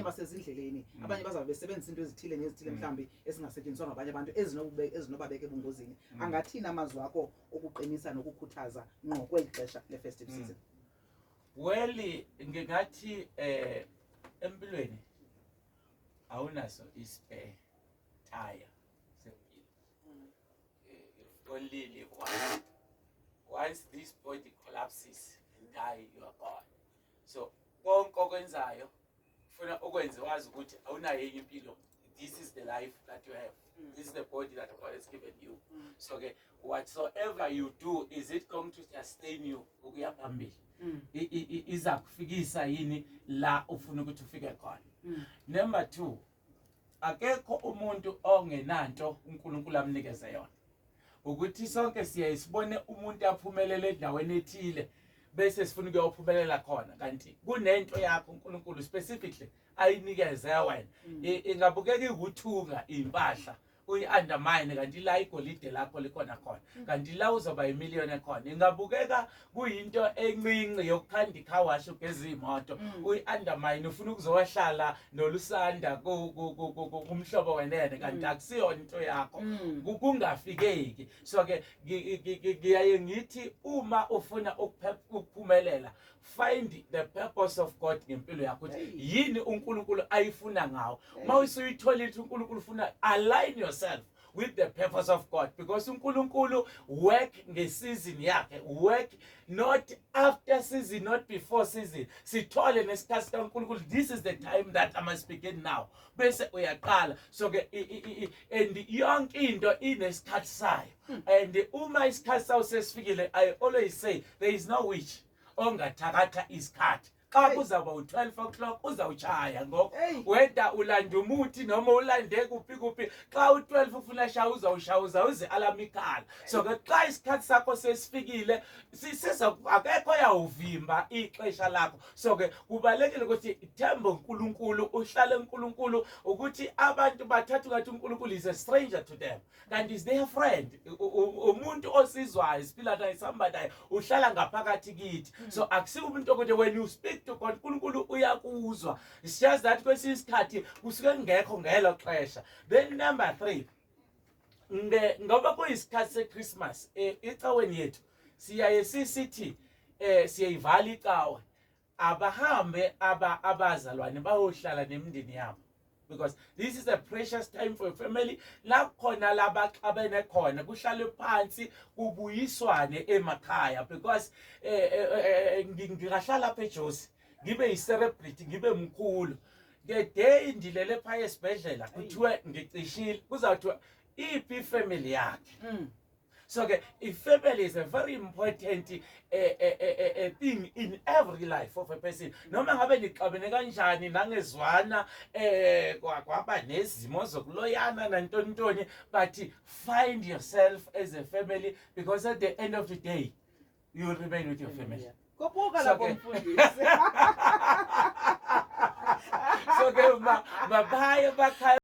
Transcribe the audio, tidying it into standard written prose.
basezindleleni, abanye bazabe besebenzisa into ezithile nezithile mhlambi esingasetshenziswa ngabanye abantu ezinobabeka ebungozini. Angathina amazwi akho okuqinisa nokukhuthaza ngqo kweli xesha le-festive season? Well, ngingathi empilweni awunaso ispare tire sempilo. Only live once. Once this body collapses and die, you are gone. So konke okwenzayo ufuna ukwenza wazi ukuthi awunayo enye impilo. This is the life that you have. This is the body that God has given you. So whatsoever you do, is it going to sustain you ukuya phambili? Iza kufikisa yini la ufuna ukuthi ufike khona? Number 2, akekho umuntu ongenanto uNkulunkulu amnikeze yona. Ukuthi sonke siyayisibone umuntu aphumelele endaweni ethile bese sifuna ukuyophumelela khona, kanti kunento yakho uNkulunkulu specifically ayinikeze wena. Ingabukeka ikuthunga impahla uyi-undermine, kanti la igolide lakho likhona khona, kanti la uzoba imiliyoni khona. Ingabukeka kuyinto encinci yokukhanda ikhawashi ugeza imoto, uyi-undermine, ufuna ukuzowahlala nolusanda kumhlobo wenene, kanti akusiyona into yakho, kungafikeki. So ngiyaye ngithi uma ufuna ukuphumelela, find the purpose of God ngempilo yakho, yini uNkulunkulu ayifuna ngawo. Mawusuyitholile ukuthi uNkulunkulu ufuna, align yourself with the purpose of God, because uNkulunkulu work ngesizini yakhe, work not after season, not before season. Sithole nesikhathi kaNkulunkulu, this is the time that I must begin now, bese uyaqala. So and yonke into inesikhathi sayo, and uma isikhathi sayo sesifikile, I always say there is no witch ongathakatha isikhathi. Xa kuzaba u-12 o'clock uzawuchaya ngoko, whether ulanda umuthi noma ulande kuphi, xa u-12 ufuna shaya uzawushaya uze alamikhala. So xa isikhathi sakho sesifikile, akekho yawuvimba ixesha lakho. So kubalekile ukuthi themba uNkulunkulu, uhlale uNkulunkulu, ukuthi abantu bathatha ukuthi uNkulunkulu is a stranger to them, and is their friend. Umuntu osizwayo, siphila naye, somebody uhlala ngaphakathi kithi. So akusiwo umuntu ukuthi when you speak to God, uNkulunkulu uyakuzwa. It's just that kwesinye isikhathi kusuke ngekho ngelo xesha. Then number 3, ngoba kuyisikhathi seChristmas, ecaweni yethu siyaye sisithi siyayivala icawa, abahambe abazalwane bayohlala nemindeni yabo, because this is a precious time for a family. La khona labaxabene khona kuhlale phansi kubuyiswane emakhaya, because ngingahlala lapha eJozi ngibe yi-celebrity, ngibe mkhulu, the day indilele phaya esibhedlela kuthiwe ngicishile, kuzawuthiwa iphi family yakhe. So family is a very important thing in every life of a person. Noma ngabe nixabene kanjani nangezwana, kwaba nezimo zokuloyana nantontoni, but find yourself as a family, because at the end of the day you will remain with your family. So